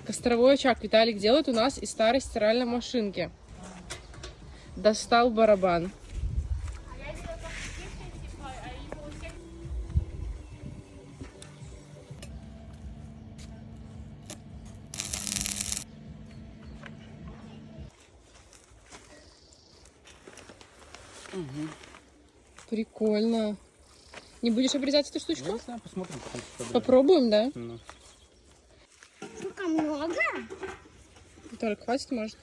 Костровой очаг Виталик делает у нас из старой стиральной машинки. Достал барабан. Угу. Прикольно. Не будешь обрезать эту штучку? Я не знаю, посмотрим. Попробуем, да? Ну. Сколько много? Только хватит, может?